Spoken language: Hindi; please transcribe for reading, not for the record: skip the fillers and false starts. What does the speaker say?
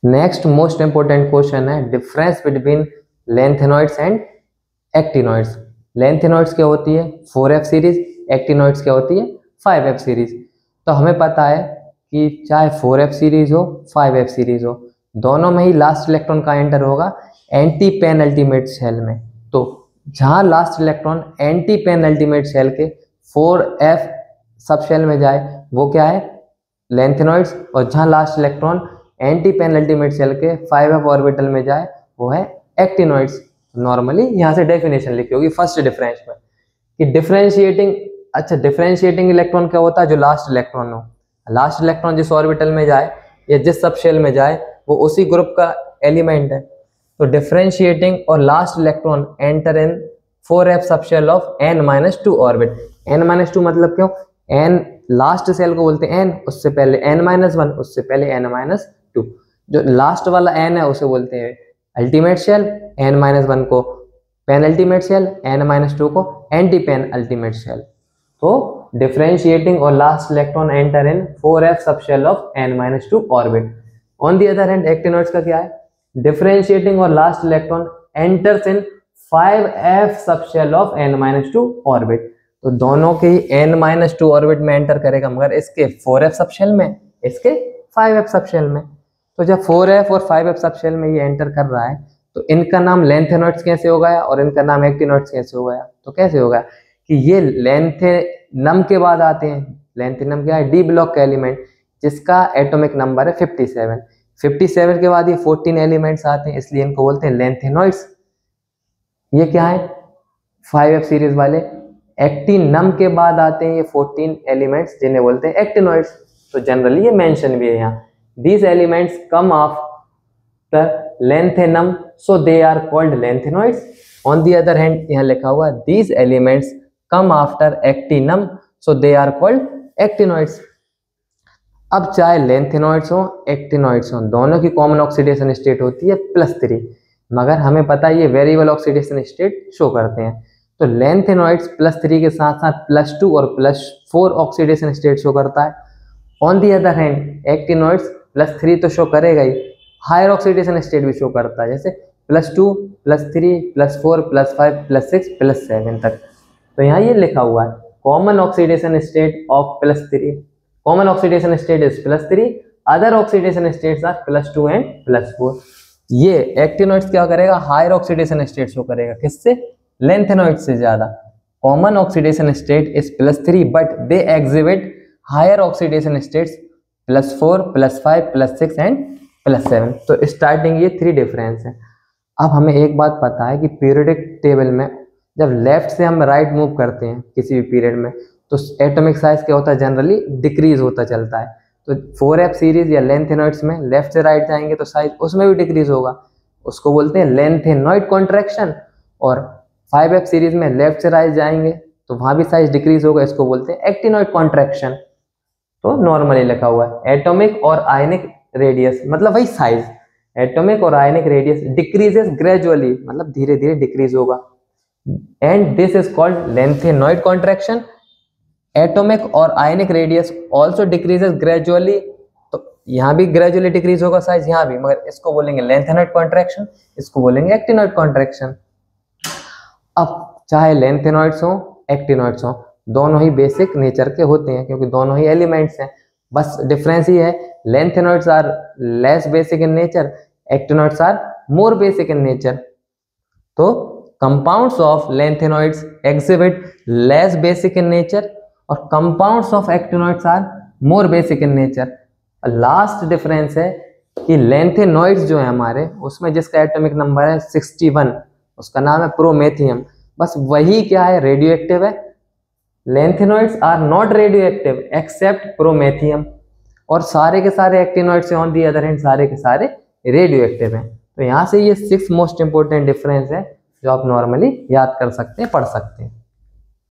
नेक्स्ट मोस्ट इंपोर्टेंट क्वेश्चन है difference between lanthanoids and actinoids. Lanthanoids क्या होती है 4f सीरीज, एक्टिनॉइड्स क्या होती है 5f सीरीज। तो हमें पता है कि चाहे 4f सीरीज हो 5f सीरीज हो, दोनों में ही लास्ट इलेक्ट्रॉन का एंटर होगा एंटी पेनल्टीमेट शेल में। तो जहाँ last electron anti penultimate shell के 4f सब शेल में जाए वो क्या है लेंथेनॉइड्स, और जहाँ last electron anti penultimate shell के 5f ऑर्बिटल में जाए वो है एक्टिनॉइड्स। नॉर्मली यहाँ से डेफिनेशन लिखी होगी फर्स्ट डिफरेंस में कि डिफरेंशिएटिंग, अच्छा डिफरेंशिएटिंग इलेक्ट्रॉन क्या होता है जो लास्ट इलेक्ट्रॉन हो, लास्ट इलेक्ट्रॉन जिस ऑर्बिटल में जाए या जिस सब शेल में जाए वो उसी ग्रुप का एलिमेंट है। तो डिफरेंशिएटिंग और last electron enter in 4f sub shell of n-2 orbit. n-2 मतलब क्यों, n लास्ट सेल को बोलते हैं n, उससे पहले n-1, उससे पहले n-2। जो लास्ट वाला n है उसे बोलते हैं अल्टीमेट शेल, n-1 को पेन अल्टीमेट शेल, n-2 को एंटी पेन अल्टीमेट शेल। तो डिफरेंशिएटिंग और last electron enter in 4f sub shell of n-2 orbit. On the other hand actinoids का क्या है, डिफरेंशिएटिंग और last electron enters in 5f सब शेल ऑफ n-2 ऑर्बिट। तो दोनों के ही n-2 ऑर्बिट में एंटर करेगा, मगर इसके 4f सब शेल में, इसके 5f सब शेल में। तो जब 4f और 5f सब शेल में ये एंटर कर रहा है तो इनका नाम लेंथेनॉइड्स कैसे हो गया और इनका नाम एक्टिनॉइड्स कैसे हो गया। तो कैसे होगा कि ये लेंथेनम के बाद आते हैं। लेंथेनम क्या है, डी ब्लॉक का एलिमेंट जिसका एटॉमिक नंबर है 57। 57 के बाद ये 14 एलिमेंट्स आते हैं, इसलिए इनको बोलते हैं लेंथेनॉइड्स। ये क्या है 5f सीरीज वाले। एक्टिनम के बाद आते हैं ये 14 एलिमेंट्स जिन्हें बोलते हैं एक्टिनॉइड्स। तो जनरली ये मेंशन भी है यहाँ, these elements come after lanthanum so they are called lanthanoids. On the other hand यहाँ लिखा हुआ these elements come after actinum so they are called actinoids. अब चाहे लेंथेनॉइड्स हो एक्टिनॉइड्स हो, दोनों की कॉमन ऑक्सीडेशन स्टेट होती है +3, मगर हमें पता है ये वेरिएबल ऑक्सीडेशन स्टेट शो करते हैं। तो लेंथेनॉइड्स +3 के साथ साथ +2 और +4 ऑक्सीडेशन स्टेट शो करता है। On the other hand actinoids +3 तो शो करेगा ही, हायर ऑक्सीडेशन स्टेट भी शो करता है, जैसे +2, +3, +4, +5, +6, +7 तक। तो यहाँ ये लिखा हुआ है common oxidation state of +3, common oxidation state is +3, other oxidation states are +2 and +4। ये एक्टिनॉइड्स क्या करेगा, हायर ऑक्सीडेशन स्टेट शो करेगा, किससे, लेंथेनॉइड्स से ज्यादा। Common oxidation state is +3 but they exhibit higher oxidation states +4, +5, +6 and +7। तो स्टार्टिंग ये 3 डिफरेंस है। अब हमें एक बात पता है कि पीरियोडिक टेबल में जब लेफ्ट से हम राइट मूव करते हैं किसी भी पीरियड में तो एटॉमिक साइज क्या होता है, जनरली डिक्रीज होता चलता है। तो 4f सीरीज या लेंथेनॉइड्स में लेफ्ट से राइट जाएंगे तो साइज उसमें भी डिक्रीज होगा, उसको बोलते हैं लेंथेनॉइड कॉन्ट्रैक्शन। और 5f सीरीज में लेफ्ट से राइट जाएंगे तो वहां भी साइज डिक्रीज होगा, इसको बोलते हैं एक्टिनॉइड कॉन्ट्रैक्शन। तो नॉर्मली लिखा हुआ है एटॉमिक और आयनिक रेडियस, मतलब वही साइज, एटॉमिक और आयनिक रेडियस डिक्रीजेस ग्रेजुअली, मतलब धीरे धीरे डिक्रीज होगा, and this is called lanthanoid contraction. Atomic और ionic radius also decreases gradually, तो यहाँ भी ग्रेजुअली डिक्रीज होगा साइज, यहाँ भी, मगर इसको बोलेंगे लेंथेनॉइड कॉन्ट्रैक्शन, इसको बोलेंगे एक्टिनॉइड कॉन्ट्रैक्शन। अब चाहे लेंथेनॉइड्स हो एक्टिनॉइड्स हो, दोनों ही बेसिक नेचर के होते हैं क्योंकि दोनों ही एलिमेंट्स हैं, बस डिफरेंस ही है lanthanoids are less basic in nature, actinoids are more basic in nature. तो compounds of lanthanoids exhibit less basic in nature और compounds of actinoids are more basic in nature. Last difference है कि लेंथेनॉइड्स जो है हमारे उसमें जिसका एटॉमिक नंबर है 61, उसका नाम है प्रोमेथियम, बस वही क्या है रेडियो एक्टिव है। Lanthanoids are not radioactive except promethium, और सारे के सारे actinoids on the other hand सारे के सारे रेडियो एक्टिव हैं। तो यहाँ से ये 6 मोस्ट इंपोर्टेंट डिफरेंस है जो आप नॉर्मली याद कर सकते हैं, पढ़ सकते हैं।